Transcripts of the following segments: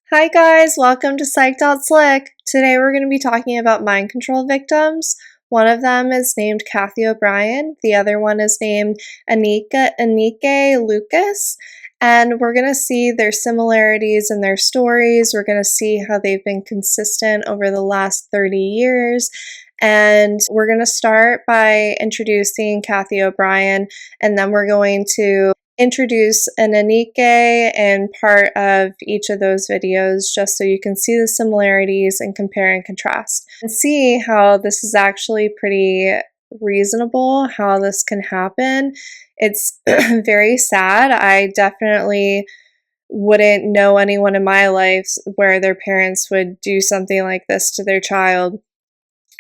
Hi guys, welcome to Psyched Out Slick. Today we're going to be talking about mind control victims. One of them is named Cathy O'Brien. The other one is named Anneke Lucas. And we're going to see their similarities in their stories. We're going to see how they've been consistent over the last 30 years. And we're going to start by introducing Cathy O'Brien, and then we're going to introduce an Anneke in part of each of those videos just so you can see the similarities and compare and contrast and see how this is actually pretty reasonable, how this can happen. It's very sad. I definitely wouldn't know anyone in my life where their parents would do something like this to their child.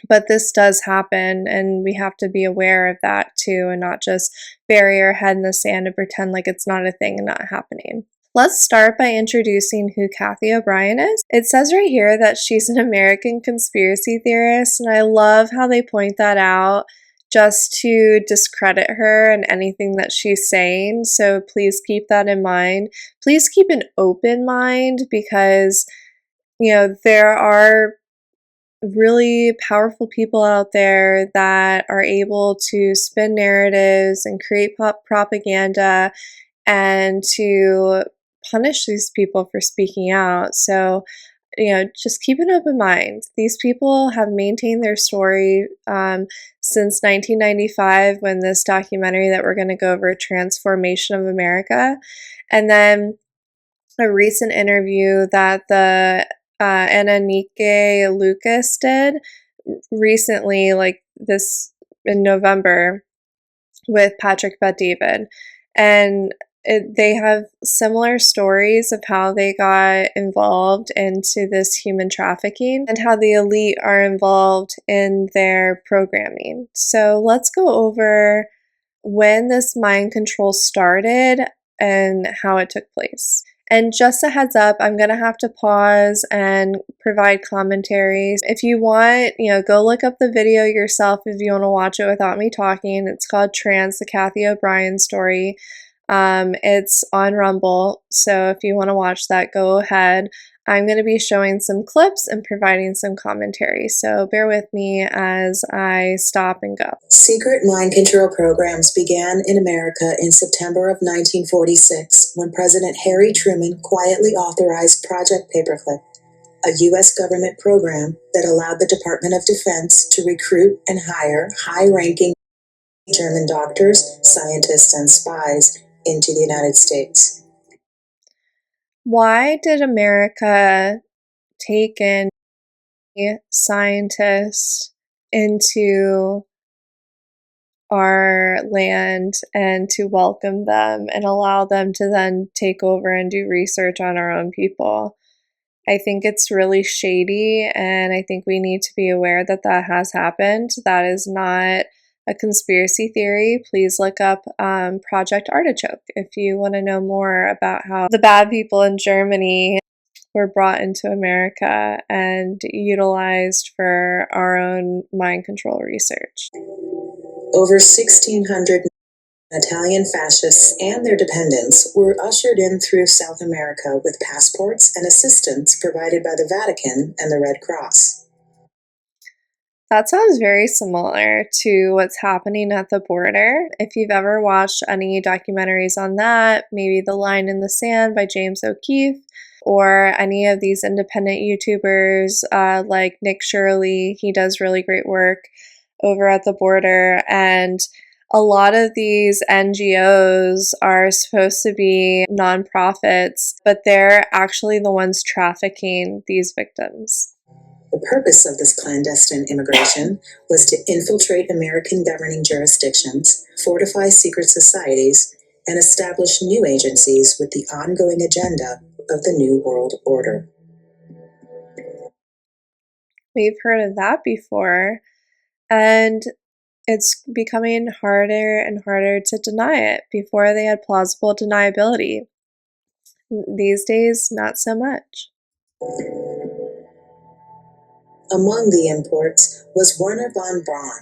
But this does happen, and we have to be aware of that too and not just bury our head in the sand and pretend like it's not a thing and not happening. Let's start by introducing who Cathy O'Brien is. It says right here that she's an American conspiracy theorist, and I love how they point that out just to discredit her and anything that she's saying. So please keep that in mind. Please keep an open mind because, there are really powerful people out there that are able to spin narratives and create propaganda and to punish these people for speaking out. So, just keep an open mind. These people have maintained their story since 1995 when this documentary that we're going to go over, Transformation of America, and then a recent interview that the Anneke Lucas did recently, like this in November, with Patrick Bet-David. And they have similar stories of how they got involved into this human trafficking and how the elite are involved in their programming. So let's go over when this mind control started and how it took place. And just a heads up, I'm going to have to pause and provide commentaries. If you want, go look up the video yourself if you want to watch it without me talking. It's called Trans, the Cathy O'Brien story. It's on Rumble, so if you want to watch that, go ahead. I'm going to be showing some clips and providing some commentary, so bear with me as I stop and go. Secret mind control programs began in America in September of 1946 when President Harry Truman quietly authorized Project Paperclip, a U.S. government program that allowed the Department of Defense to recruit and hire high-ranking German doctors, scientists, and spies into the United States. Why did America take in scientists into our land and to welcome them and allow them to then take over and do research on our own people? I think it's really shady, and I think we need to be aware that that has happened. That is not a conspiracy theory. Please look up Project Artichoke if you want to know more about how the bad people in Germany were brought into America and utilized for our own mind control research. Over 1,600 Italian fascists and their dependents were ushered in through South America with passports and assistance provided by the Vatican and the Red Cross. That sounds very similar to what's happening at the border. If you've ever watched any documentaries on that, maybe The Line in the Sand by James O'Keefe, or any of these independent YouTubers like Nick Shirley, he does really great work over at the border. And a lot of these NGOs are supposed to be nonprofits, but they're actually the ones trafficking these victims. The purpose of this clandestine immigration was to infiltrate American governing jurisdictions, fortify secret societies, and establish new agencies with the ongoing agenda of the New World Order. We've heard of that before, and it's becoming harder and harder to deny it. Before, they had plausible deniability. These days, not so much. Among the imports was Werner von Braun.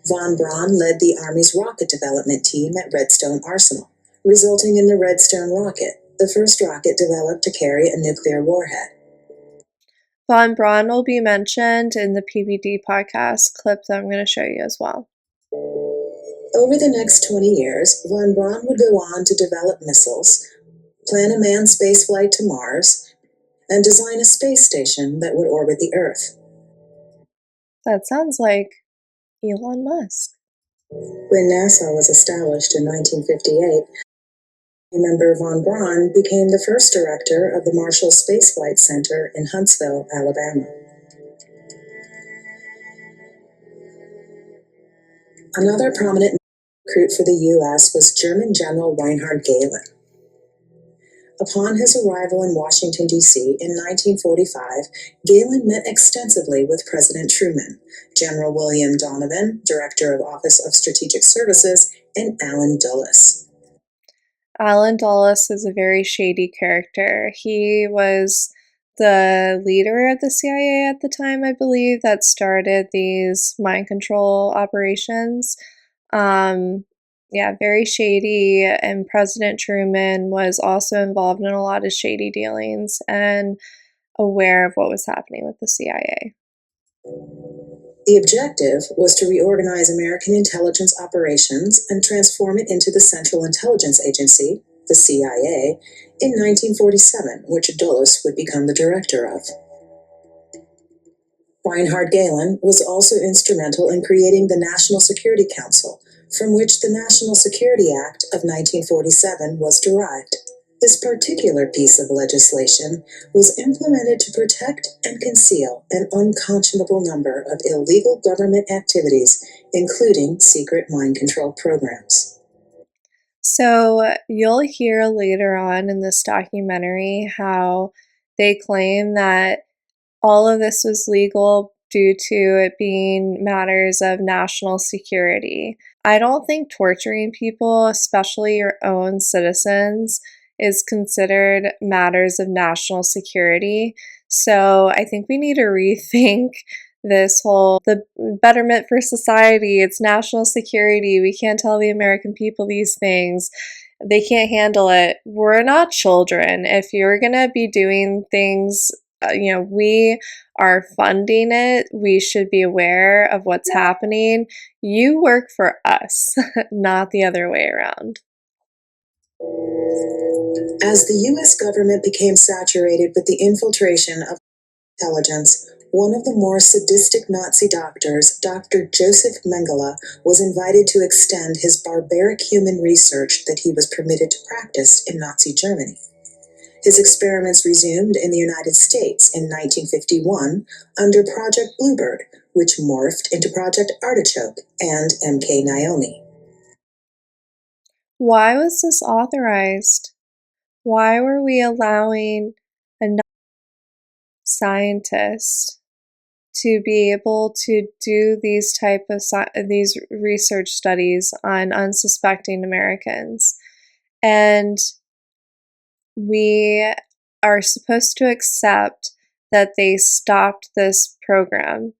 Von Braun led the Army's rocket development team at Redstone Arsenal, resulting in the Redstone rocket, the first rocket developed to carry a nuclear warhead. Von Braun will be mentioned in the PBD podcast clip that I'm going to show you as well. Over the next 20 years, von Braun would go on to develop missiles, plan a manned spaceflight to Mars, and design a space station that would orbit the Earth. That sounds like Elon Musk. When NASA was established in 1958, member von Braun became the first director of the Marshall Space Flight Center in Huntsville, Alabama. Another prominent recruit for the U.S. was German General Reinhard Gehlen. Upon his arrival in Washington, D.C. in 1945, Gehlen met extensively with President Truman, General William Donovan, Director of Office of Strategic Services, and Allen Dulles. Allen Dulles is a very shady character. He was the leader of the CIA at the time, I believe, that started these mind control operations. Yeah, very shady, and President Truman was also involved in a lot of shady dealings and aware of what was happening with the CIA. The objective was to reorganize American intelligence operations and transform it into the Central Intelligence Agency, the CIA, in 1947, which Dulles would become the director of. Reinhard Gehlen was also instrumental in creating the National Security Council, from which the National Security Act of 1947 was derived. This particular piece of legislation was implemented to protect and conceal an unconscionable number of illegal government activities, including secret mind control programs. So you'll hear later on in this documentary how they claim that all of this was legal due to it being matters of national security. I don't think torturing people, especially your own citizens, is considered matters of national security. So I think we need to rethink this whole the betterment for society, it's national security. We can't tell the American people these things. They can't handle it. We're not children. If you're going to be doing things, we are funding it. We should be aware of what's happening. You work for us, not the other way around. As the U.S. government became saturated with the infiltration of intelligence, one of the more sadistic Nazi doctors, Dr. Joseph Mengele, was invited to extend his barbaric human research that he was permitted to practice in Nazi Germany. His experiments resumed in the United States in 1951 under Project Bluebird, which morphed into Project Artichoke and MK Naomi. Why was this authorized? Why were we allowing a scientist to be able to do these type of these research studies on unsuspecting Americans? And we are supposed to accept that they stopped this program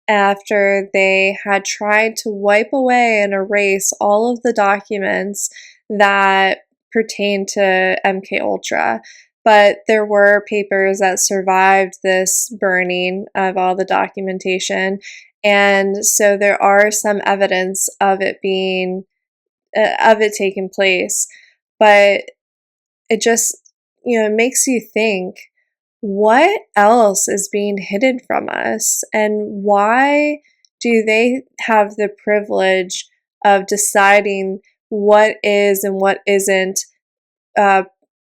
after they had tried to wipe away and erase all of the documents that pertain to MK Ultra. But there were papers that survived this burning of all the documentation, and so there are some evidence of it being of it taking place. But it just, it makes you think, what else is being hidden from us, and why do they have the privilege of deciding what is and what isn't uh,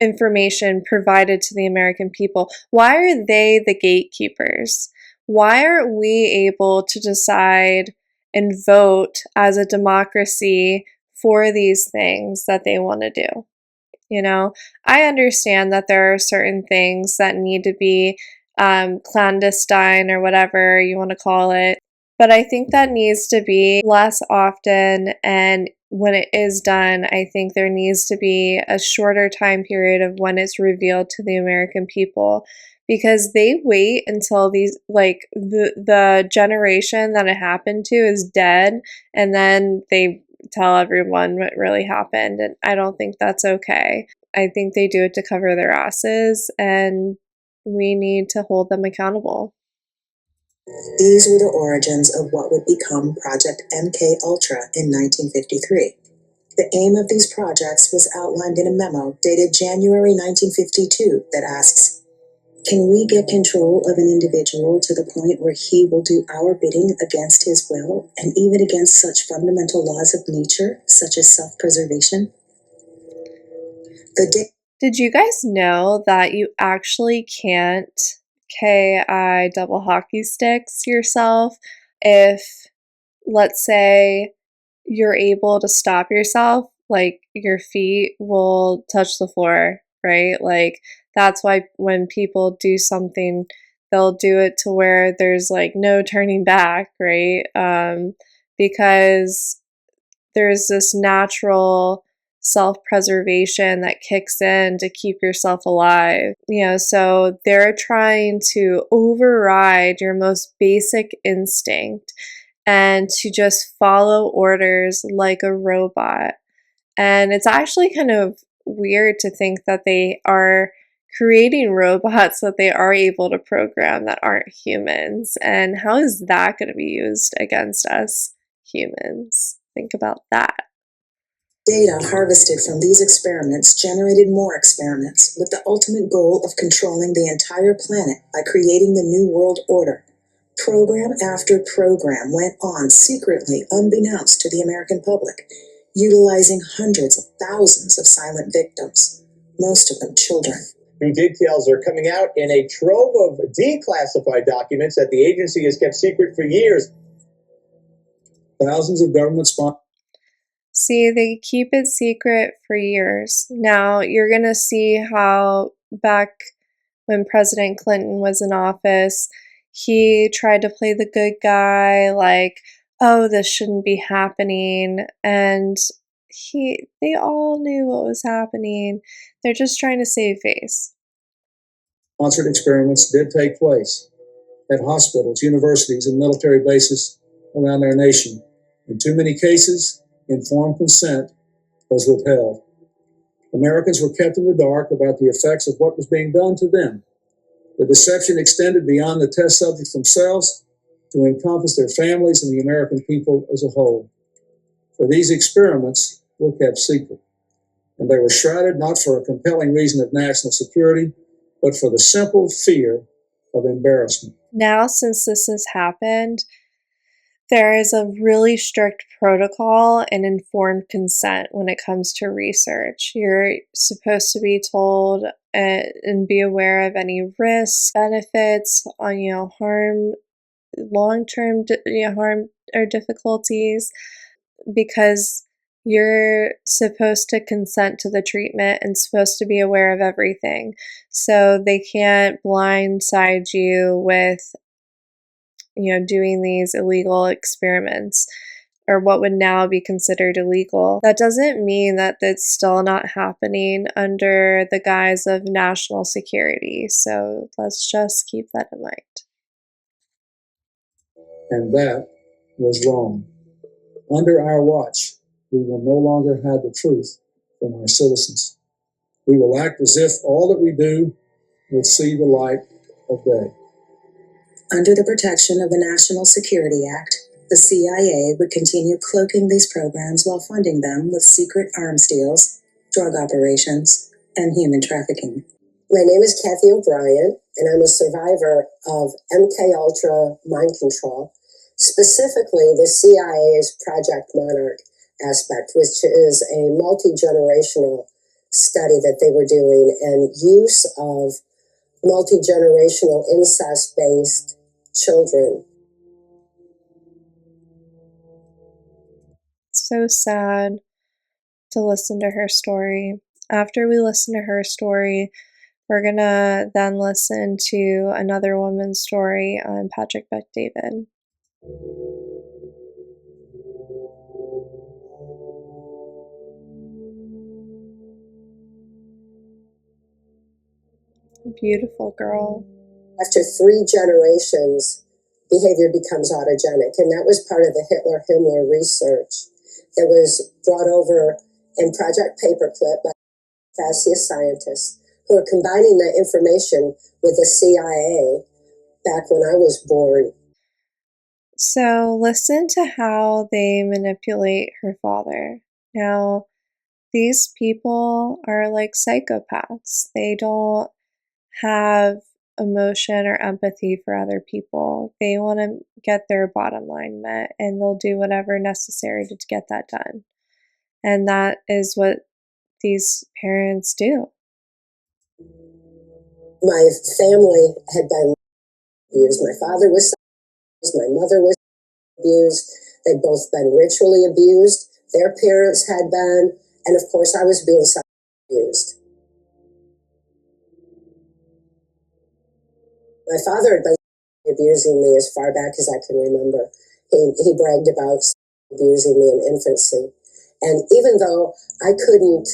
information provided to the American people? Why are they the gatekeepers? Why aren't we able to decide and vote as a democracy for these things that they want to do? I understand that there are certain things that need to be clandestine or whatever you want to call it, but I think that needs to be less often. And when it is done, I think there needs to be a shorter time period of when it's revealed to the American people, because they wait until these, like, the generation that it happened to is dead, and then they tell everyone what really happened. And I don't think that's okay. I think they do it to cover their asses, and we need to hold them accountable. These were the origins of what would become Project MK Ultra in 1953. The aim of these projects was outlined in a memo dated January 1952 that asks, "Can we get control of an individual to the point where he will do our bidding against his will and even against such fundamental laws of nature, such as self-preservation?" Did you guys know that you actually can't KI double hockey sticks yourself if, let's say, you're able to stop yourself, like your feet will touch the floor, right? Like that's why when people do something, they'll do it to where there's like no turning back, right? Because there's this natural self-preservation that kicks in to keep yourself alive. So they're trying to override your most basic instinct and to just follow orders like a robot. And it's actually kind of weird to think that they are creating robots that they are able to program that aren't humans. And how is that going to be used against us humans? Think about that. Data harvested from these experiments generated more experiments with the ultimate goal of controlling the entire planet by creating the New World Order. Program after program went on secretly, unbeknownst to the American public, utilizing hundreds of thousands of silent victims, most of them children. New details are coming out in a trove of declassified documents that the agency has kept secret for years. Thousands of government sponsors. See, they keep it secret for years. Now, you're going to see how back when President Clinton was in office, he tried to play the good guy, like, oh, this shouldn't be happening. And they all knew what was happening. They're just trying to save face. Sponsored experiments did take place at hospitals, universities, and military bases around our nation. In too many cases, informed consent was withheld. Americans were kept in the dark about the effects of what was being done to them. The deception extended beyond the test subjects themselves to encompass their families and the American people as a whole. For these experiments were kept secret, and they were shrouded not for a compelling reason of national security, but for the simple fear of embarrassment. Now, since this has happened, there is a really strict protocol and informed consent when it comes to research. You're supposed to be told and be aware of any risks, benefits, on harm, long-term harm or difficulties, because you're supposed to consent to the treatment and supposed to be aware of everything. So they can't blindside you with doing these illegal experiments or what would now be considered illegal. That doesn't mean that it's still not happening under the guise of national security. So let's just keep that in mind. And that was wrong. Under our watch, we will no longer hide the truth from our citizens. We will act as if all that we do will see the light of day. Under the protection of the National Security Act, the CIA would continue cloaking these programs while funding them with secret arms deals, drug operations, and human trafficking. My name is Cathy O'Brien, and I'm a survivor of MK Ultra mind control, specifically the CIA's Project Monarch aspect, which is a multi-generational study that they were doing and use of multi-generational incest-based children. It's so sad to listen to her story. After we listen to her story, we're gonna then listen to another woman's story on Patrick Bet-David. Beautiful girl. After 3 generations, behavior becomes autogenic, and that was part of the Hitler-Himmler research that was brought over in Project Paperclip by Fascist scientists were combining that information with the CIA back when I was born. So listen to how they manipulate her father. Now, these people are like psychopaths. They don't have emotion or empathy for other people. They want to get their bottom line met, and they'll do whatever necessary to get that done. And that is what these parents do. My family had been abused. My father was abused. My mother was abused. They'd both been ritually abused. Their parents had been. And of course, I was being abused. My father had been abusing me as far back as I can remember. He bragged about abusing me in infancy. And even though I couldn't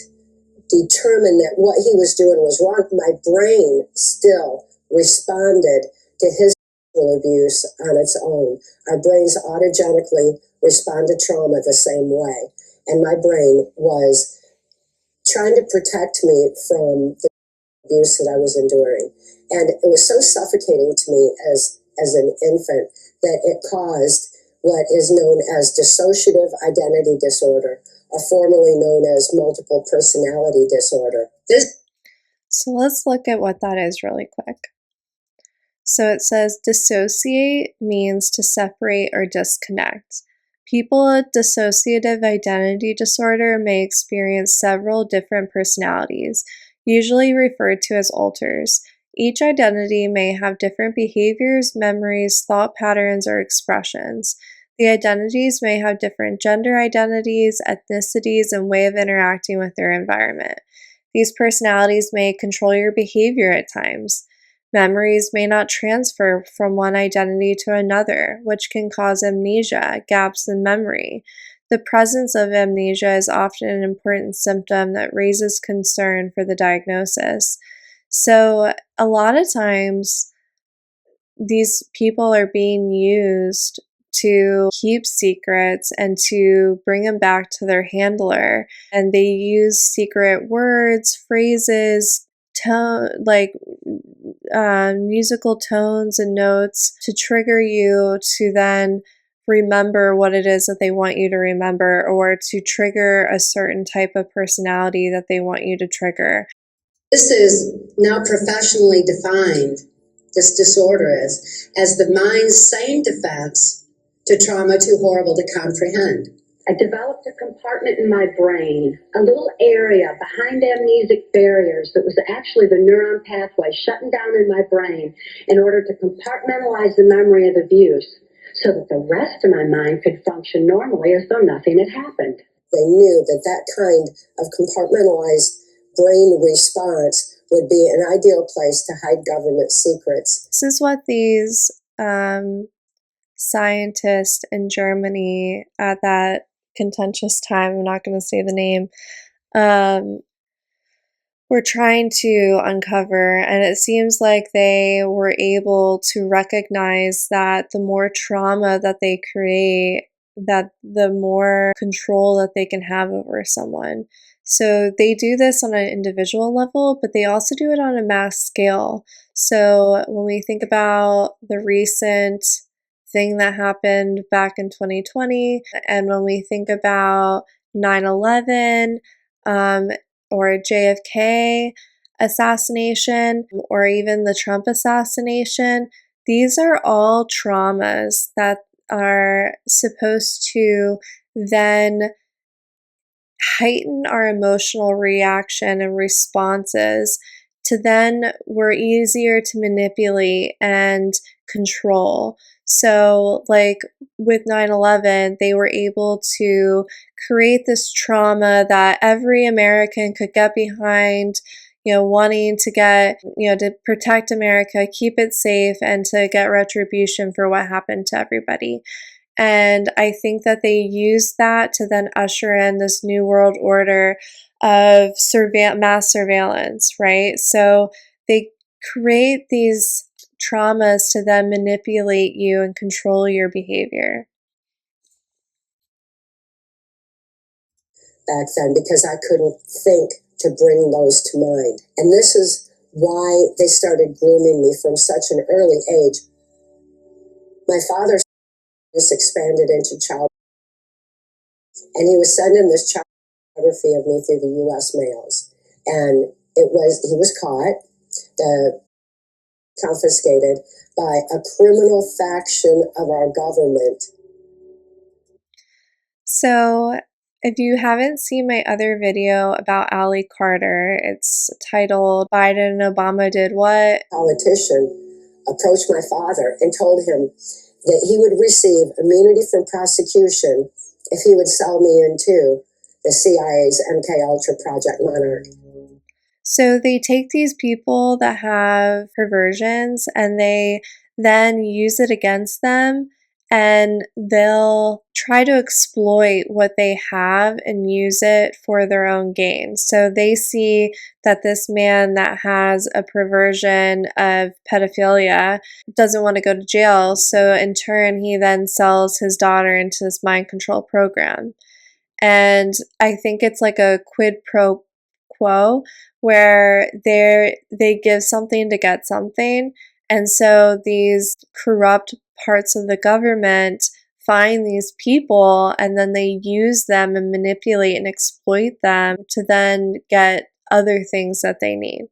determine that what he was doing was wrong, my brain still responded to his abuse on its own. Our brains autogenically respond to trauma the same way. And my brain was trying to protect me from the abuse that I was enduring. And it was so suffocating to me as an infant that it caused what is known as dissociative identity disorder, or formerly known as multiple personality disorder. So let's look at what that is really quick. So it says dissociate means to separate or disconnect. People with dissociative identity disorder may experience several different personalities, usually referred to as alters. Each identity may have different behaviors, memories, thought patterns, or expressions. The identities may have different gender identities, ethnicities, and way of interacting with their environment. These personalities may control your behavior at times. Memories may not transfer from one identity to another, which can cause amnesia, gaps in memory. The presence of amnesia is often an important symptom that raises concern for the diagnosis. So, a lot of times, these people are being used to keep secrets and to bring them back to their handler. And they use secret words, phrases, musical tones and notes to trigger you to then remember what it is that they want you to remember, or to trigger a certain type of personality that they want you to trigger. This is now professionally defined, this disorder is, as the mind's same defense to trauma too horrible to comprehend. I developed a compartment in my brain, a little area behind amnesic barriers that was actually the neuron pathway shutting down in my brain in order to compartmentalize the memory of abuse so that the rest of my mind could function normally as though nothing had happened. They knew that that kind of compartmentalized brain response would be an ideal place to hide government secrets. This is what these scientists in Germany at that contentious time, I'm not going to say the name, were trying to uncover. And it seems like they were able to recognize that the more trauma that they create, that the more control that they can have over someone. So they do this on an individual level, but they also do it on a mass scale. So when we think about the recent thing that happened back in 2020, and when we think about 9/11, or JFK assassination, or even the Trump assassination, these are all traumas that are supposed to then heighten our emotional reaction and responses to then we're easier to manipulate and control. So, like with 9/11, they were able to create this trauma that every American could get behind, wanting to get, to protect America, keep it safe, and to get retribution for what happened to everybody. And I think that they use that to then usher in this new world order of mass surveillance, right? So they create these traumas to then manipulate you and control your behavior. Back then, because I couldn't think to bring those to mind. And this is why they started grooming me from such an early age. My father just expanded into child, and he was sending this child pornography of me through the U.S. mails. And he was caught, confiscated by a criminal faction of our government. So, if you haven't seen my other video about Ally Carter, it's titled Biden and Obama Did What? Politician approached my father and told him that he would receive immunity from prosecution if he would sell me into the CIA's MKUltra Project Monarch. So they take these people that have perversions and they then use it against them, and they'll try to exploit what they have and use it for their own gain. So they see that this man that has a perversion of pedophilia doesn't want to go to jail, so in turn he then sells his daughter into this mind control program. And I think it's like a quid pro quo where they give something to get something. And so these corrupt parts of the government find these people and then they use them and manipulate and exploit them to then get other things that they need.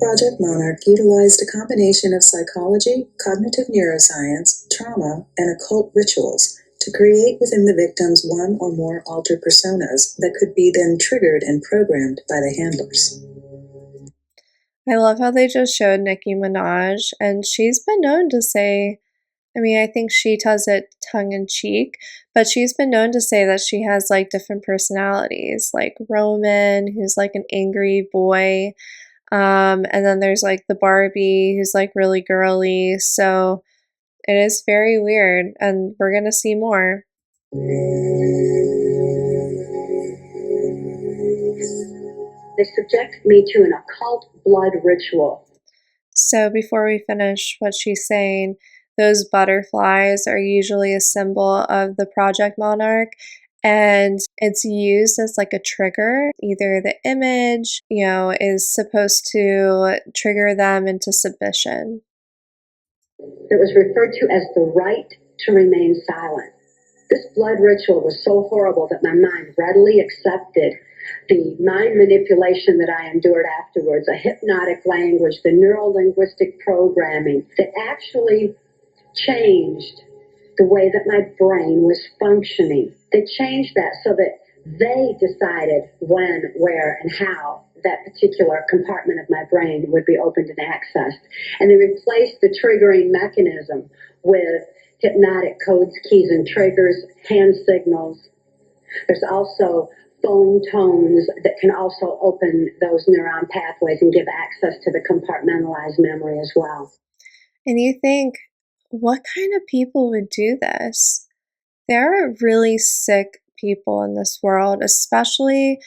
Project Monarch utilized a combination of psychology, cognitive neuroscience, trauma, and occult rituals to create within the victims one or more altered personas that could be then triggered and programmed by the handlers. I love how they just showed Nicki Minaj, and she's been known to say, I mean, I think she does it tongue in cheek, but she's been known to say that she has like different personalities, like Roman, who's like an angry boy, and then there's like the Barbie, who's like really girly. So it is very weird, and we're gonna see more. They subject me to an occult blood ritual. So before we finish what she's saying, those butterflies are usually a symbol of the Project Monarch, and it's used as like a trigger. Either the image, is supposed to trigger them into submission. It was referred to as the right to remain silent. This blood ritual was so horrible that my mind readily accepted the mind manipulation that I endured afterwards, a hypnotic language, the neuro-linguistic programming that actually changed the way that my brain was functioning. They changed that so that they decided when, where, and how that particular compartment of my brain would be opened and accessed. And they replaced the triggering mechanism with hypnotic codes, keys, and triggers, hand signals. There's also phone tones that can also open those neuron pathways and give access to the compartmentalized memory as well. And you think, what kind of people would do this? There are really sick people in this world, especially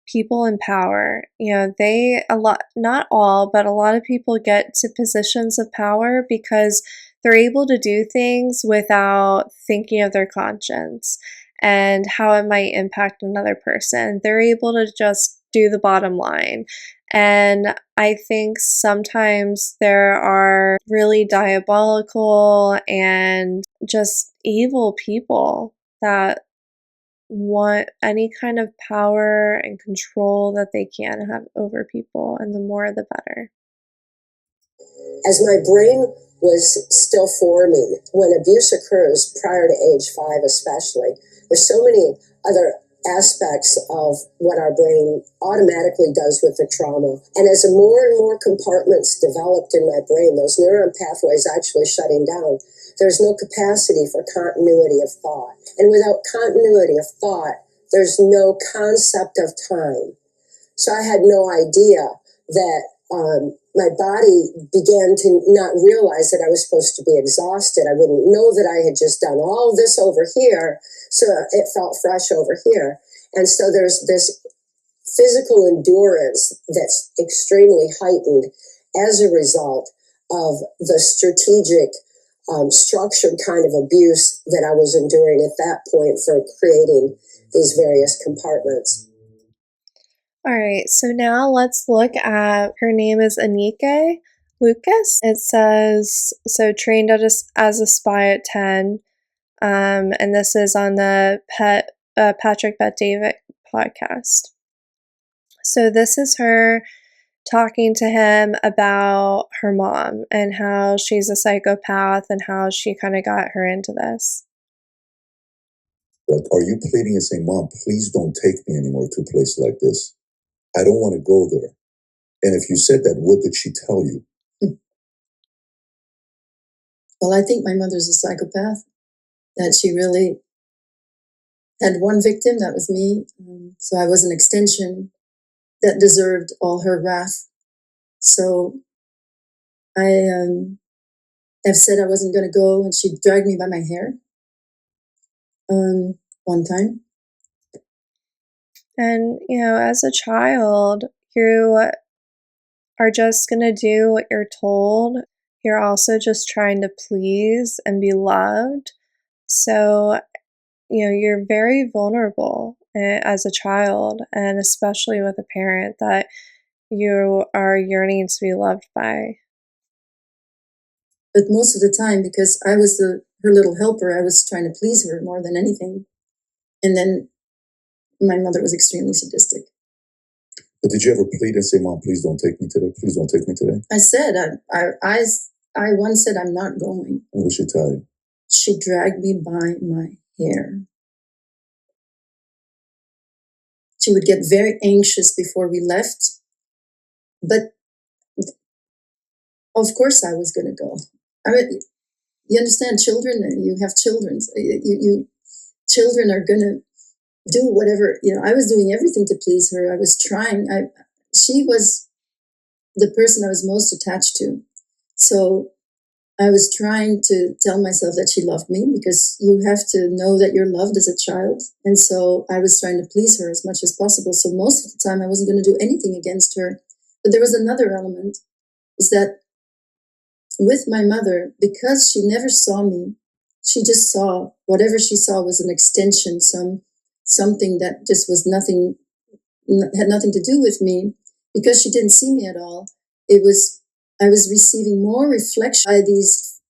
people in power. Not all, but a lot of people get to positions of power because they're able to do things without thinking of their conscience and how it might impact another person. They're able to just do the bottom line. And I think sometimes there are really diabolical and just evil people that want any kind of power and control that they can have over people, and the more the better. As my brain was still forming, when abuse occurs prior to age 5 especially, there's so many other aspects of what our brain automatically does with the trauma. And as more and more compartments developed in my brain, those neuron pathways actually shutting down, there's no capacity for continuity of thought. And without continuity of thought, there's no concept of time. So I had no idea that my body began to not realize that I was supposed to be exhausted. I wouldn't know that I had just done all this over here, so it felt fresh over here. And so there's this physical endurance that's extremely heightened as a result of the strategic, structured kind of abuse that I was enduring at that point for creating these various compartments. All right, so now let's look at, her name is Anneke Lucas. It says, so trained as a spy at 10. And this is on the Patrick Bet-David podcast. So this is her talking to him about her mom and how she's a psychopath and how she kind of got her into this. Like, are you pleading and saying, Mom, please don't take me anymore to a place like this? I don't want to go there. And if you said that, what did she tell you? Well, I think my mother's a psychopath, that she really had one victim, that was me. So I was an extension that deserved all her wrath. So I have said I wasn't going to go, and she dragged me by my hair one time. And, you know, as a child, you are just going to do what you're told. You're also just trying to please and be loved. So, you know, you're very vulnerable as a child, and especially with a parent that you are yearning to be loved by. But most of the time, because I was her little helper, I was trying to please her more than anything. And then my mother was extremely sadistic. But did you ever plead and say, Mom, please don't take me today? Please don't take me today? I said, I once said, I'm not going. What did she tell you? She dragged me by my hair. She would get very anxious before we left. But of course I was going to go. I mean, you understand, children, you have children. Children are going to do whatever, I was doing everything to please her. I was trying. She was the person I was most attached to. So I was trying to tell myself that she loved me, because you have to know that you're loved as a child. And so I was trying to please her as much as possible. So most of the time I wasn't going to do anything against her. But there was another element, is that with my mother, because she never saw me, she just saw whatever she saw was an extension, something that just was nothing, had nothing to do with me. Because she didn't see me at all, I was receiving more reflection by these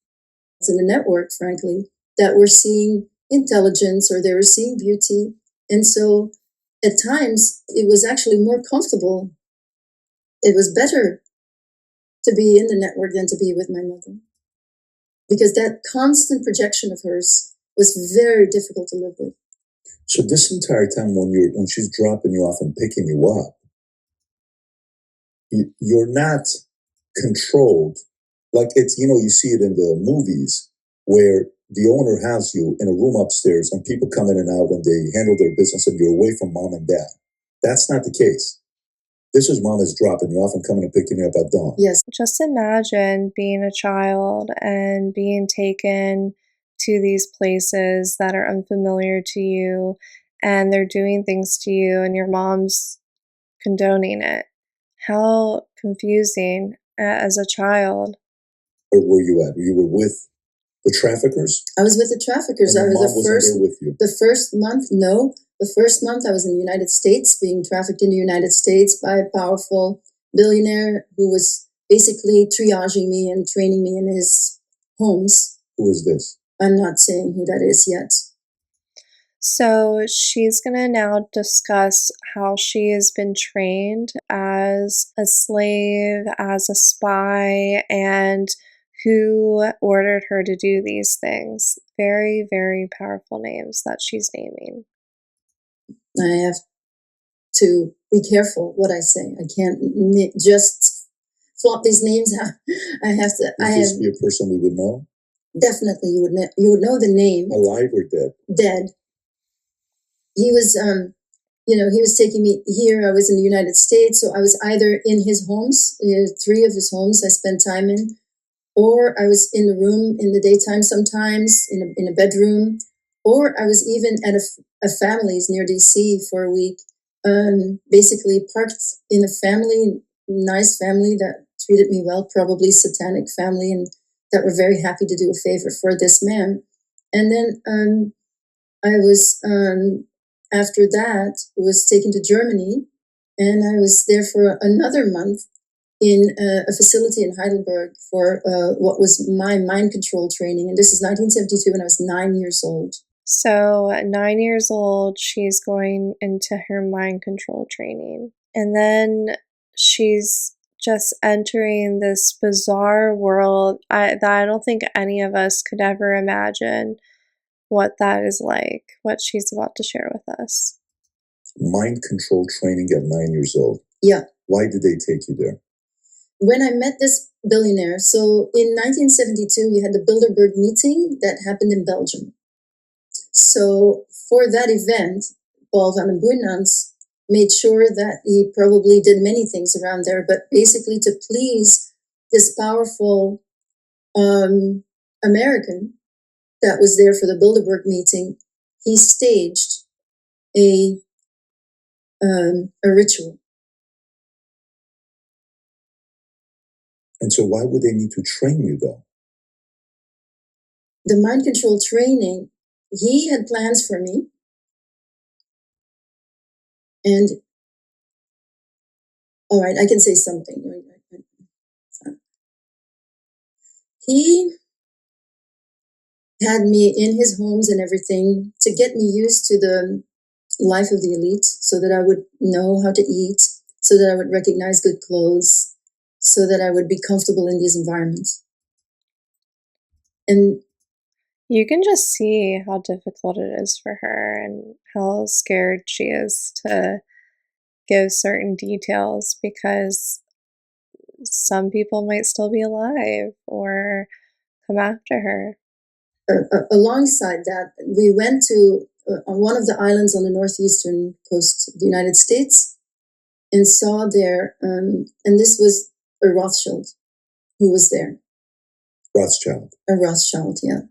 in the network, frankly, that were seeing intelligence, or they were seeing beauty. And so at times it was actually more comfortable. It was better to be in the network than to be with my mother, because that constant projection of hers was very difficult to live with. So this entire time when she's dropping you off and picking you up, you're not controlled. Like, it's, you see it in the movies where the owner has you in a room upstairs and people come in and out and they handle their business and you're away from mom and dad. That's not the case. This is mom is dropping you off and coming and picking you up at dawn. Yes. Just imagine being a child and being taken to these places that are unfamiliar to you, and they're doing things to you and your mom's condoning it. How confusing as a child. Where were you at? You were with the traffickers? I was with the traffickers. And I your was mom wasn't there with you? The first month, no. The first month I was in the United States, being trafficked in the United States by a powerful billionaire who was basically triaging me and training me in his homes. Who is this? I'm not saying who that is yet. So she's going to now discuss how she has been trained as a slave, as a spy, and who ordered her to do these things. Very, very powerful names that she's naming. I have to be careful what I say. I can't just flop these names out. I have to. Would this be a person we would know? Definitely, you would know the name. Alive or dead? Dead. He was, he was taking me here. I was in the United States, so I was either in his homes, 3 of his homes I spent time in, or I was in the room in the daytime sometimes, in a bedroom, or I was even at a family's near DC for a week, basically parked in a family, nice family that treated me well, probably satanic family, and that were very happy to do a favor for this man. And then I was... after that, was taken to Germany And I was there for another month in a facility in Heidelberg for what was my mind control training. And this is 1972 when I was 9 years old. So at 9 years old, she's going into her mind control training. And then she's just entering this bizarre world that I don't think any of us could ever imagine what that is like, what she's about to share with us. Mind control training at 9 years old. Yeah. Why did they take you there? When I met this billionaire, so in 1972, you had the Bilderberg meeting that happened in Belgium. So for that event, Paul van den Boeinans made sure that he probably did many things around there, but basically to please this powerful American that was there for the Bilderberg meeting, he staged a ritual. And so why would they need to train you though? The mind control training, he had plans for me. And, all right, I can say something. He had me in his homes and everything to get me used to the life of the elite so that I would know how to eat, so that I would recognize good clothes, so that I would be comfortable in these environments. And you can just see how difficult it is for her and how scared she is to give certain details because some people might still be alive or come after her. Alongside that, we went to on one of the islands on the northeastern coast of the United States and saw there, and this was a Rothschild who was there. Rothschild. A Rothschild, yeah.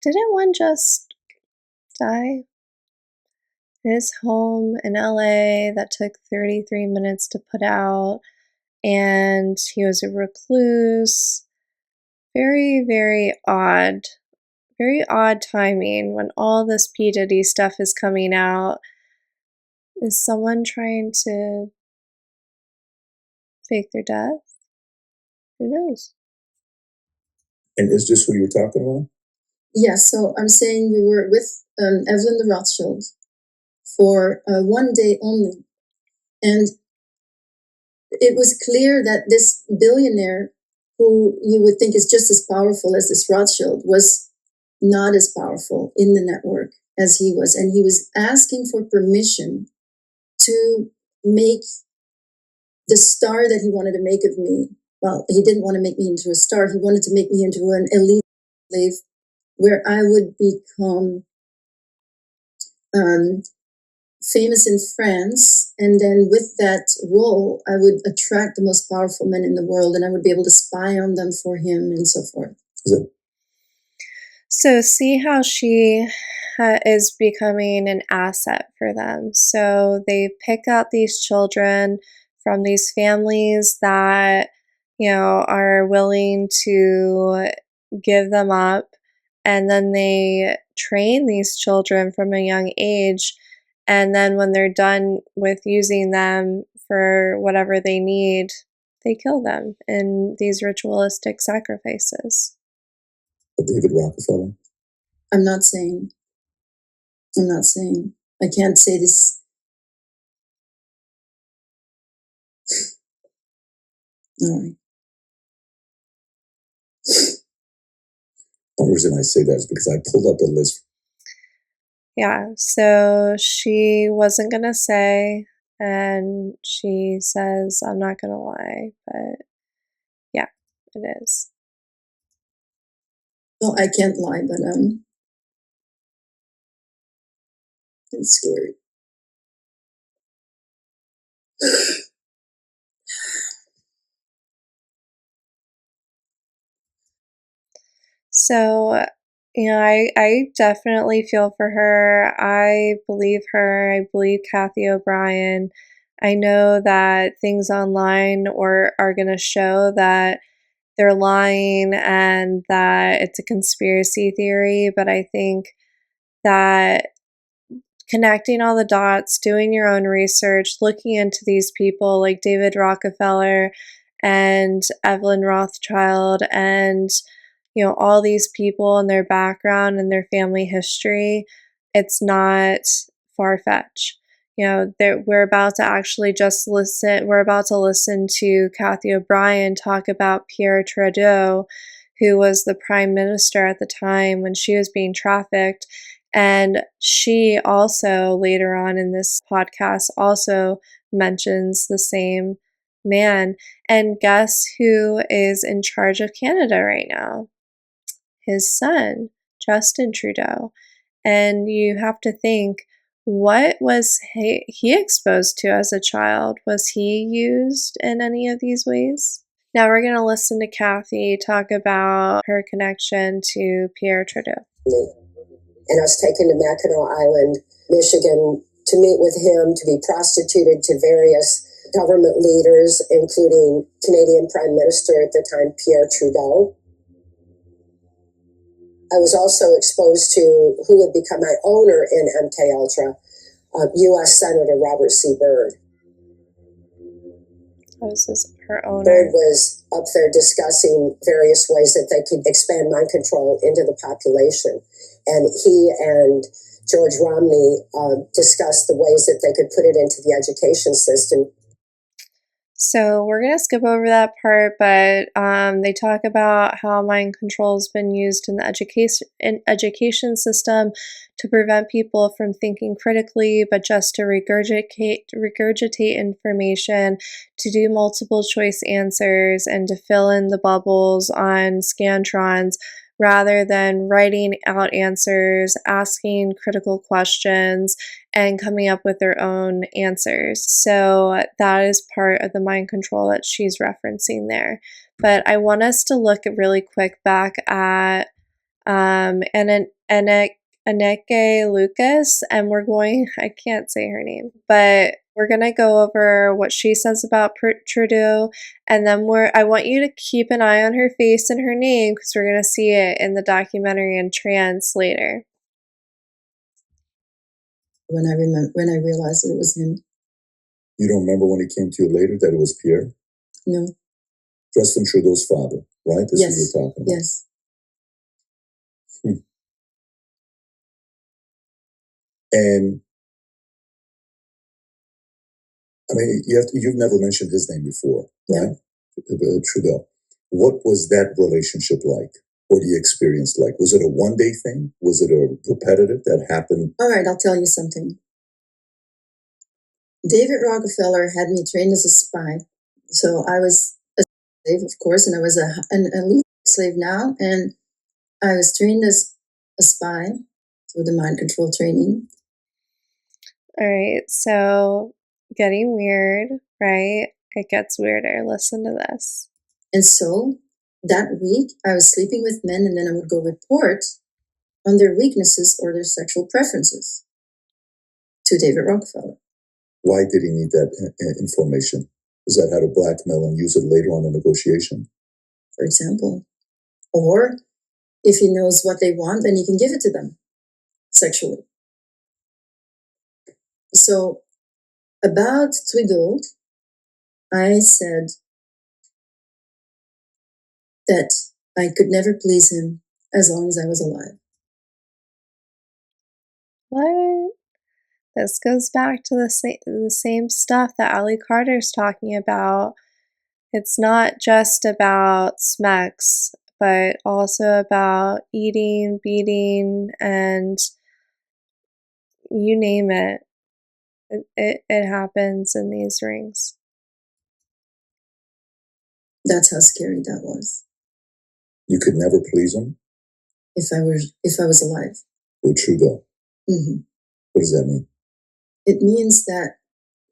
Didn't one just die? His home in LA that took 33 minutes to put out, and he was a recluse. Very, very odd timing when all this P. Diddy stuff is coming out. Is someone trying to fake their death? Who knows? And is this who you're talking about? Yeah, so I'm saying we were with Evelyn the Rothschild for 1 day only. And it was clear that this billionaire, who you would think is just as powerful as this Rothschild, was not as powerful in the network as he was. And he was asking for permission to make the star that he wanted to make of me. Well, he didn't want to make me into a star. He wanted to make me into an elite slave where I would become famous in France. And then with that role, I would attract the most powerful men in the world and I would be able to spy on them for him and so forth. So see how she is becoming an asset for them. So they pick out these children from these families that, are willing to give them up. And then they train these children from a young age. And then when they're done with using them for whatever they need, they kill them in these ritualistic sacrifices. David Rockefeller? I'm not saying. I can't say this. All right. The only reason I say that is because I pulled up the list. Yeah, so she wasn't gonna say, and she says, I'm not gonna lie, but yeah, it is. Well, I can't lie, but it's scary. So, I definitely feel for her. I believe her. I believe Cathy O'Brien. I know that things online are going to show that they're lying and that it's a conspiracy theory, but I think that connecting all the dots, doing your own research, looking into these people like David Rockefeller and Evelyn Rothschild and, you know, all these people and their background and their family history, it's not far-fetched. You know, we're about to actually just listen, we're about to listen to Cathy O'Brien talk about Pierre Trudeau, who was the prime minister at the time when she was being trafficked. And she also, later on in this podcast, also mentions the same man. And guess who is in charge of Canada right now? His son, Justin Trudeau. And you have to think, what was he exposed to as a child? Was he used in any of these ways? Now we're going to listen to Cathy talk about her connection to Pierre Trudeau. And I was taken to Mackinac Island, Michigan, to meet with him, to be prostituted to various government leaders, including Canadian Prime Minister at the time, Pierre Trudeau. I was also exposed to who would become my owner in MK Ultra, U.S. Senator Robert C. Byrd. This is her owner. Byrd was up there discussing various ways that they could expand mind control into the population. And he and George Romney discussed the ways that they could put it into the education system. So we're going to skip over that part, but they talk about how mind control has been used in the education system to prevent people from thinking critically, but just to regurgitate information, to do multiple choice answers, and to fill in the bubbles on Scantrons, rather than writing out answers, asking critical questions, and coming up with their own answers. So that is part of the mind control that she's referencing there. But I want us to look really quick back at Anneke Lucas, and we're going, I can't say her name, but we're going to go over what she says about Trudeau, and then I want you to keep an eye on her face and her name, because we're going to see it in the documentary and trans later. When I realized that it was him. You don't remember when it came to you later that it was Pierre? No. Justin Trudeau's father, right? That's yes. what you're talking about. Yes. And I mean, you've never mentioned his name before, right? No. Trudeau. What was that relationship like? Or the experience like? Was it a one-day thing? Was it a repetitive that happened? All right, I'll tell you something. David Rockefeller had me trained as a spy. So I was a slave, of course, and I was an elite slave now. And I was trained as a spy through the mind control training. All right, so getting weird, right? It gets weirder. Listen to this. And so that week, I was sleeping with men, and then I would go report on their weaknesses or their sexual preferences to David Rockefeller. Why did he need that information? Was that how to blackmail and use it later on in negotiation? For example. Or if he knows what they want, then he can give it to them sexually. So about Trudeau, I said that I could never please him as long as I was alive. What? This goes back to the same stuff that Ali Carter's talking about. It's not just about smecks, but also about eating, beating, and you name it. It happens in these rings. That's how scary that was. You could never please him? If I was alive. With Trudeau? Mm-hmm. What does that mean? It means that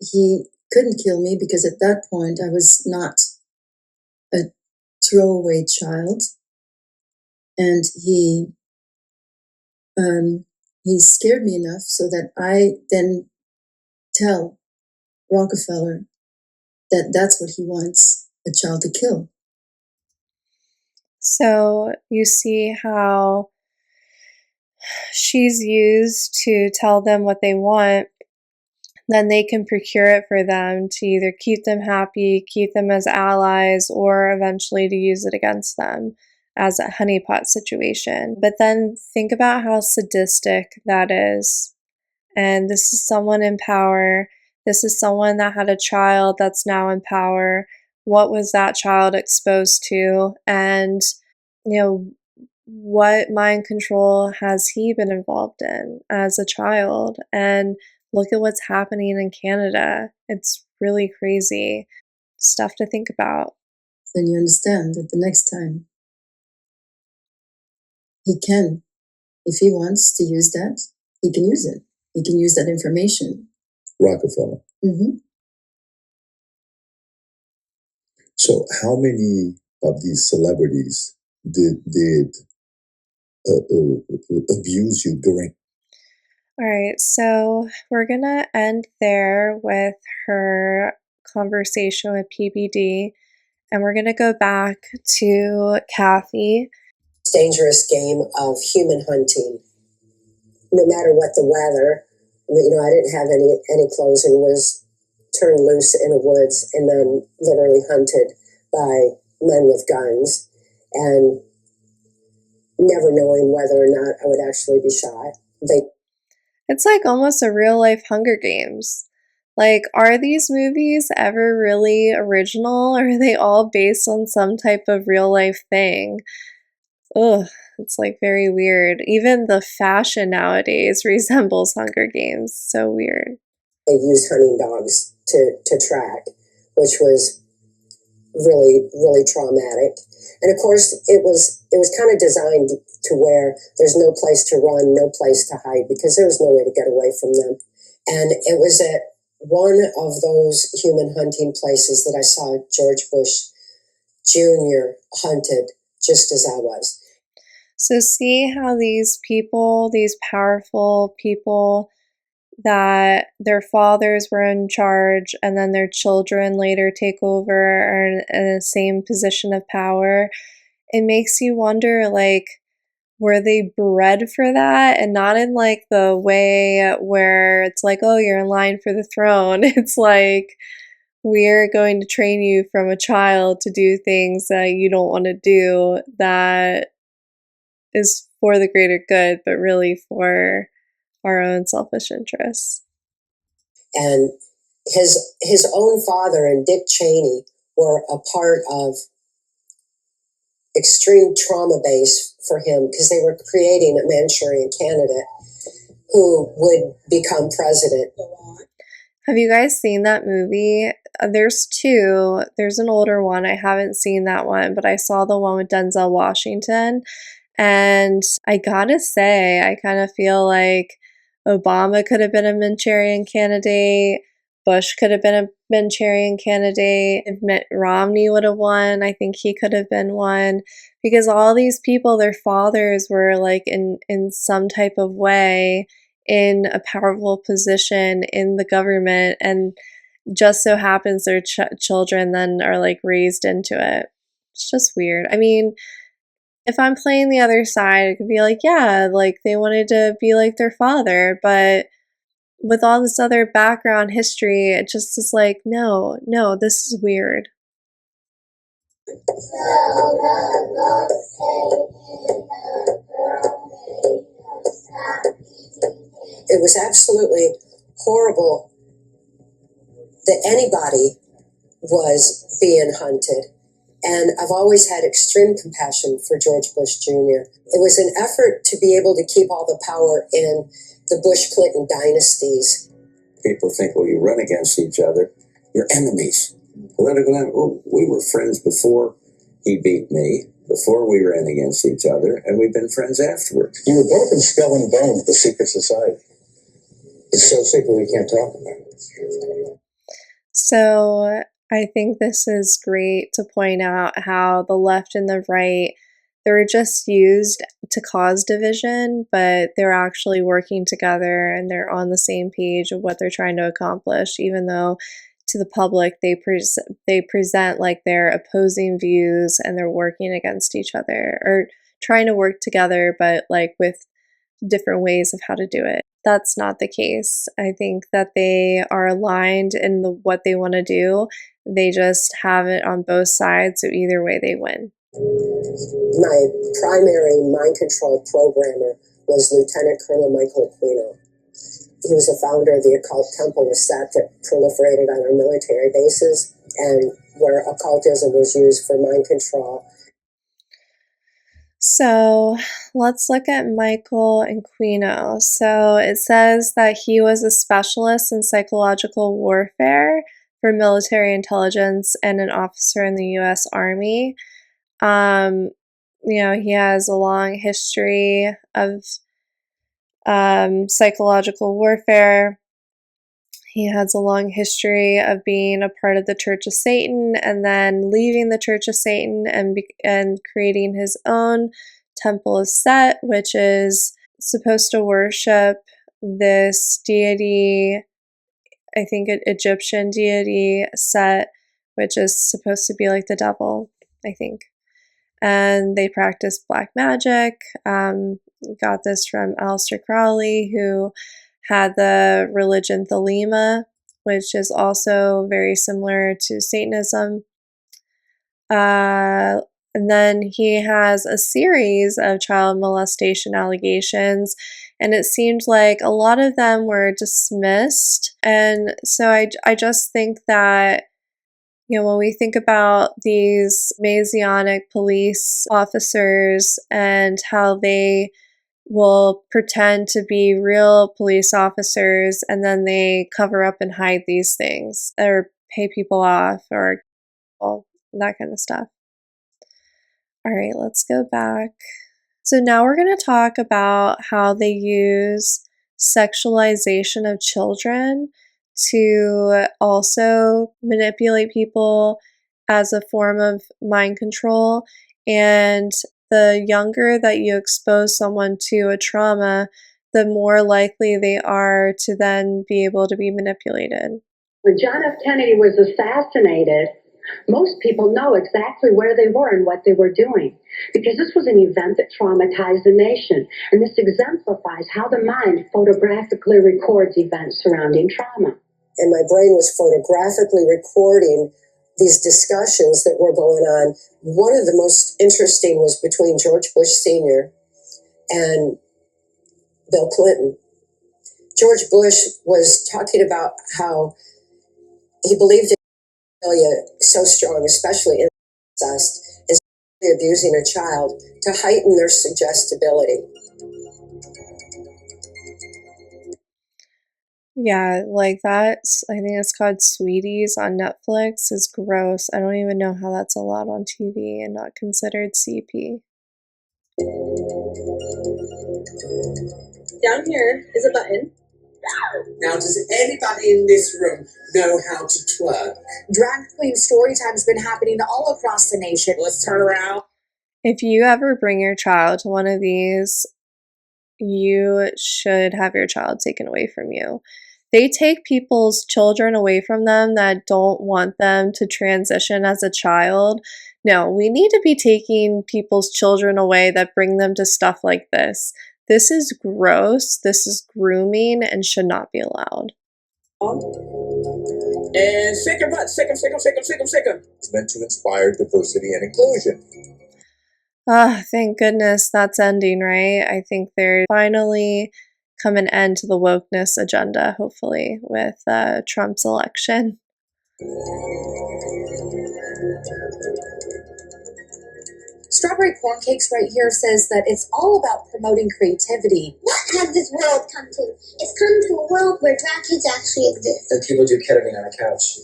he couldn't kill me because at that point I was not a throwaway child. And he scared me enough so that I then tell Rockefeller that that's what he wants a child to kill. So you see how she's used to tell them what they want, then they can procure it for them to either keep them happy, keep them as allies, or eventually to use it against them as a honeypot situation. But then think about how sadistic that is. And this is someone in power. This is someone that had a child that's now in power. What was that child exposed to? And, you know, what mind control has he been involved in as a child? And look at what's happening in Canada. It's really crazy stuff to think about. Then you understand that the next time he can, if he wants to use that, he can use it. He can use that information. Rockefeller. Mm-hmm. So how many of these celebrities did abuse you during? All right, so we're gonna end there with her conversation with PBD, and we're gonna go back to Cathy. Dangerous game of human hunting. No matter what the weather, I didn't have any clothes and was turned loose in the woods and then literally hunted by men with guns and never knowing whether or not I would actually be shot. It's like almost a real life Hunger Games. Like, are these movies ever really original, or are they all based on some type of real life thing? Ugh, it's like very weird. Even the fashion nowadays resembles Hunger Games. So weird. They used hunting dogs to track, which was really, really traumatic. And of course, it was kind of designed to where there's no place to run, no place to hide, because there was no way to get away from them. And it was at one of those human hunting places that I saw George Bush Jr. hunted just as I was. So see how these people, these powerful people, that their fathers were in charge and then their children later take over or in the same position of power. It makes you wonder, like, were they bred for that? And not in like the way where it's like, oh, you're in line for the throne. It's like, we're going to train you from a child to do things that you don't want to do, that is for the greater good, but really for our own selfish interests. And his own father and Dick Cheney were a part of extreme trauma base for him because they were creating a Manchurian candidate who would become president. Have you guys seen that movie? There's two. There's an older one. I haven't seen that one, but I saw the one with Denzel Washington. And I gotta say, I kind of feel like Obama could have been a Manchurian candidate. Bush could have been a Manchurian candidate. If Mitt Romney would have won, I think he could have been one. Because all these people, their fathers were like in some type of way in a powerful position in the government, and just so happens their children then are like raised into it. It's just weird. I mean, if I'm playing the other side, it could be like, yeah, like they wanted to be like their father, but with all this other background history, it just is like, no, this is weird. It was absolutely horrible that anybody was being hunted. And I've always had extreme compassion for George Bush Jr. It was an effort to be able to keep all the power in the Bush-Clinton dynasties. People think, well, you run against each other, you're enemies. Political enemies. Oh, we were friends before he beat me, before we ran against each other, and we've been friends afterwards. You were both in Skull and Bones, the secret society. It's so secret we can't talk about it. So I think this is great to point out how the left and the right, they were just used to cause division, but they're actually working together and they're on the same page of what they're trying to accomplish, even though to the public they present like they're opposing views and they're working against each other or trying to work together, but like with different ways of how to do it. That's not the case. I think that they are aligned in what they want to do. They just have it on both sides, so either way they win. My primary mind control programmer was Lieutenant Colonel Michael Aquino. He was the founder of the occult temple of Set that proliferated on our military bases and where occultism was used for mind control. So let's look at Michael Aquino. So it says that he was a specialist in psychological warfare for military intelligence and an officer in the U.S. Army. He has a long history of psychological warfare. He has a long history of being a part of the Church of Satan and then leaving the Church of Satan and creating his own Temple of Set, which is supposed to worship this deity, I think an Egyptian deity, Set, which is supposed to be like the devil, I think. And they practice black magic. Got this from Aleister Crowley, who had the religion Thelema, which is also very similar to Satanism. And then he has a series of child molestation allegations, and it seemed like a lot of them were dismissed. And so I just think that, when we think about these Messianic police officers and how they will pretend to be real police officers and then they cover up and hide these things or pay people off or that kind of stuff. All right, let's go back. So now we're going to talk about how they use sexualization of children to also manipulate people as a form of mind control. And the younger that you expose someone to a trauma, the more likely they are to then be able to be manipulated. When John F. Kennedy was assassinated, most people know exactly where they were and what they were doing, because this was an event that traumatized the nation, and this exemplifies how the mind photographically records events surrounding trauma. And my brain was photographically recording these discussions that were going on. One of the most interesting was between George Bush Sr. and Bill Clinton. George Bush was talking about how he believed in so strong, especially in incest, and abusing a child to heighten their suggestibility. Yeah, like that. I think it's called Sweeties on Netflix. Is gross. I don't even know how that's allowed on TV and not considered CP. Down here is a button. Now, does anybody in this room know how to twerk? Drag queen storytime's been happening all across the nation. Let's turn around. If you ever bring your child to one of these, you should have your child taken away from you. They take people's children away from them that don't want them to transition as a child. No, we need to be taking people's children away that bring them to stuff like this. This is gross, this is grooming, and should not be allowed. And shake 'em, shake 'em, shake 'em, shake 'em, shake 'em, shake 'em. It's meant to inspire diversity and inclusion. Thank goodness that's ending, right? I think there's finally come an end to the wokeness agenda, hopefully, with Trump's election. Strawberry corn cakes right here says that it's all about promoting creativity. What has this world come to? It's come to a world where drag kids actually exist. And people do ketamine on a couch.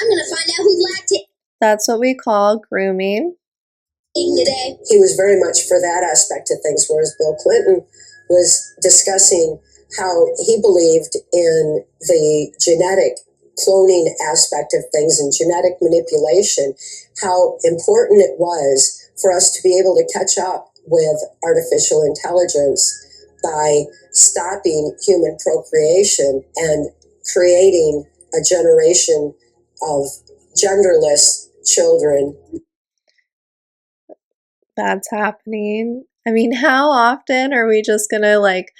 I'm gonna find out who's lactating That's what we call grooming. today. He was very much for that aspect of things, whereas Bill Clinton was discussing how he believed in the genetic cloning aspect of things and genetic manipulation, how important it was for us to be able to catch up with artificial intelligence by stopping human procreation and creating a generation of genderless children. That's happening. I mean, how often are we just gonna like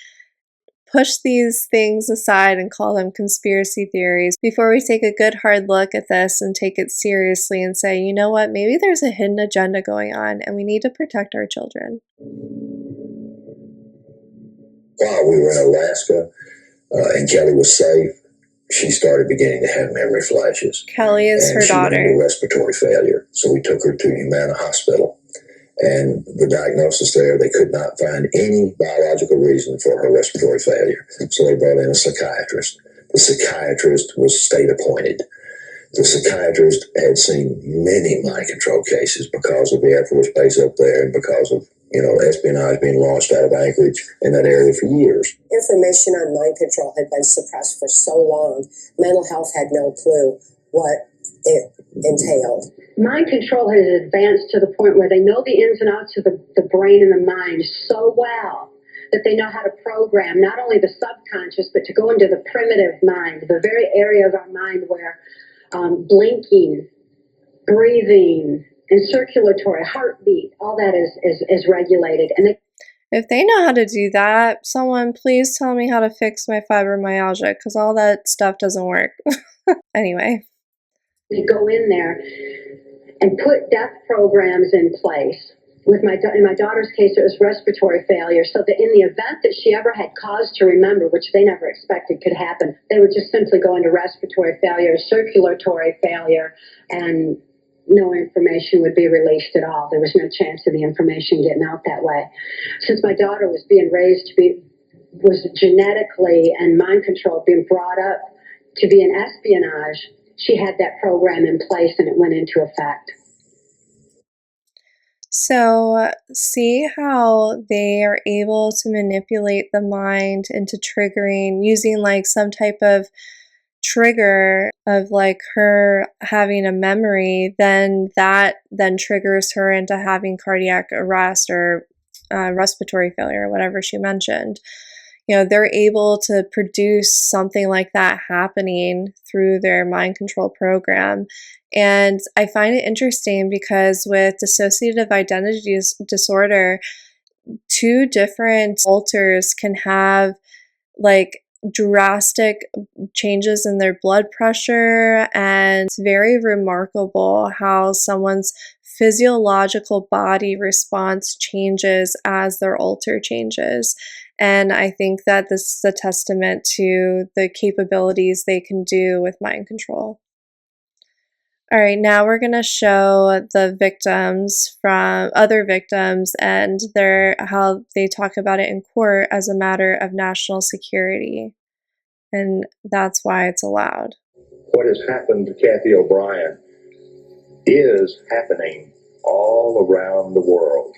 push these things aside and call them conspiracy theories before we take a good hard look at this and take it seriously and say, you know what, maybe there's a hidden agenda going on and we need to protect our children. While we were in Alaska and Kelly was safe, she started beginning to have memory flashes. Kelly is her daughter. She went into respiratory failure, so we took her to Humana Hospital. And the diagnosis there, they could not find any biological reason for her respiratory failure. So they brought in a psychiatrist. The psychiatrist was state appointed. The psychiatrist had seen many mind control cases because of the Air Force Base up there and because of, espionage being launched out of Anchorage in that area for years. Information on mind control had been suppressed for so long, mental health had no clue what it entailed. Mind control has advanced to the point where they know the ins and outs of the brain and the mind so well that they know how to program not only the subconscious, but to go into the primitive mind, the very area of our mind where blinking, breathing, and circulatory, heartbeat, all that is regulated. And if they know how to do that, someone please tell me how to fix my fibromyalgia, because all that stuff doesn't work. Anyway. We go in there and put death programs in place. In my daughter's case, it was respiratory failure, so that in the event that she ever had cause to remember, which they never expected could happen, they would just simply go into respiratory failure, circulatory failure, and no information would be released at all. There was no chance of the information getting out that way. Since my daughter was being raised was genetically and mind controlled, being brought up to be in espionage, she had that program in place and it went into effect. So, see how they are able to manipulate the mind into triggering, using like some type of trigger of like her having a memory, then that then triggers her into having cardiac arrest or respiratory failure, or whatever she mentioned. They're able to produce something like that happening through their mind control program. And I find it interesting because with dissociative identity disorder, two different alters can have like drastic changes in their blood pressure, and it's very remarkable how someone's physiological body response changes as their alter changes. And I think that this is a testament to the capabilities they can do with mind control. All right, now we're going to show the victims from other victims and how they talk about it in court as a matter of national security. And that's why it's allowed. What has happened to Cathy O'Brien is happening all around the world.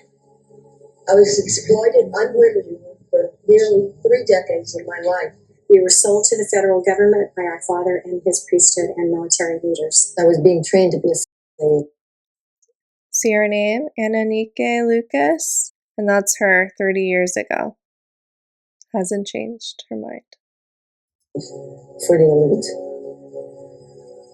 I was exploited unwittingly for nearly 3 decades of my life. We were sold to the federal government by our father and his priesthood and military leaders. I was being trained to be a slave. See her name? Anneke Lucas. And that's her 30 years ago. Hasn't changed her mind. For the elite.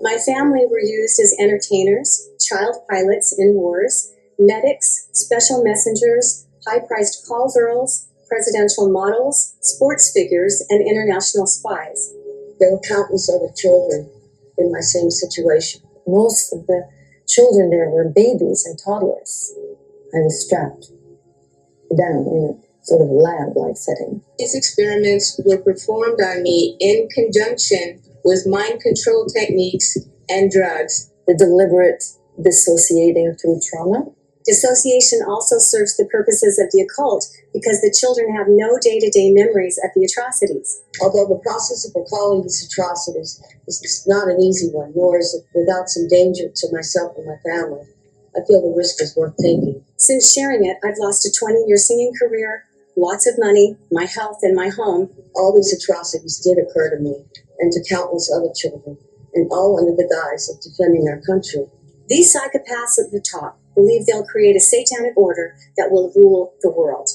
My family were used as entertainers, child pilots in wars, medics, special messengers, high-priced call girls, presidential models, sports figures, and international spies. There were countless other children in my same situation. Most of the children there were babies and toddlers. I was strapped down in a sort of lab-like setting. These experiments were performed on me in conjunction with mind control techniques and drugs. The deliberate dissociating through trauma. Dissociation also serves the purposes of the occult because the children have no day-to-day memories of the atrocities. Although the process of recalling these atrocities is not an easy one, nor is it without some danger to myself and my family, I feel the risk is worth taking. Since sharing it, I've lost a 20-year singing career, lots of money, my health, and my home. All these atrocities did occur to me and to countless other children, and all under the guise of defending our country. These psychopaths at the top believe they'll create a satanic order that will rule the world.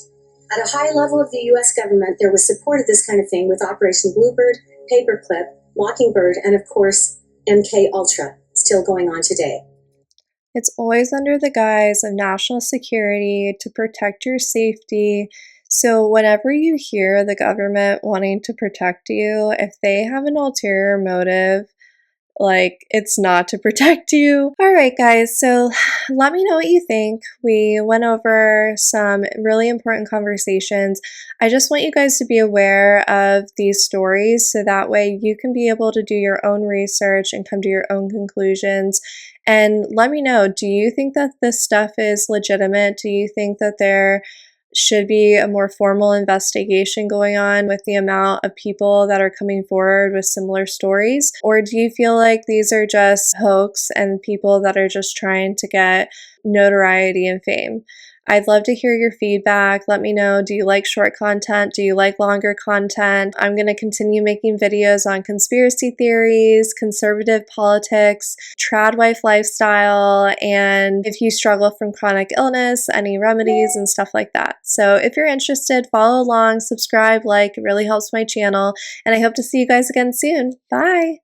At a high level of the U.S. government, there was support of this kind of thing with Operation Bluebird, Paperclip, Mockingbird, and of course, MK Ultra, still going on today. It's always under the guise of national security to protect your safety. So whenever you hear the government wanting to protect you, if they have an ulterior motive, like, it's not to protect you. All right, guys, so let me know what you think. We went over some really important conversations. I just want you guys to be aware of these stories so that way you can be able to do your own research and come to your own conclusions. And let me know, do you think that this stuff is legitimate? Do you think that there should be a more formal investigation going on with the amount of people that are coming forward with similar stories? Or do you feel like these are just hoax and people that are just trying to get notoriety and fame? I'd love to hear your feedback. Let me know, do you like short content? Do you like longer content? I'm going to continue making videos on conspiracy theories, conservative politics, trad wife lifestyle, and if you struggle from chronic illness, any remedies and stuff like that. So if you're interested, follow along, subscribe, like, it really helps my channel, and I hope to see you guys again soon. Bye!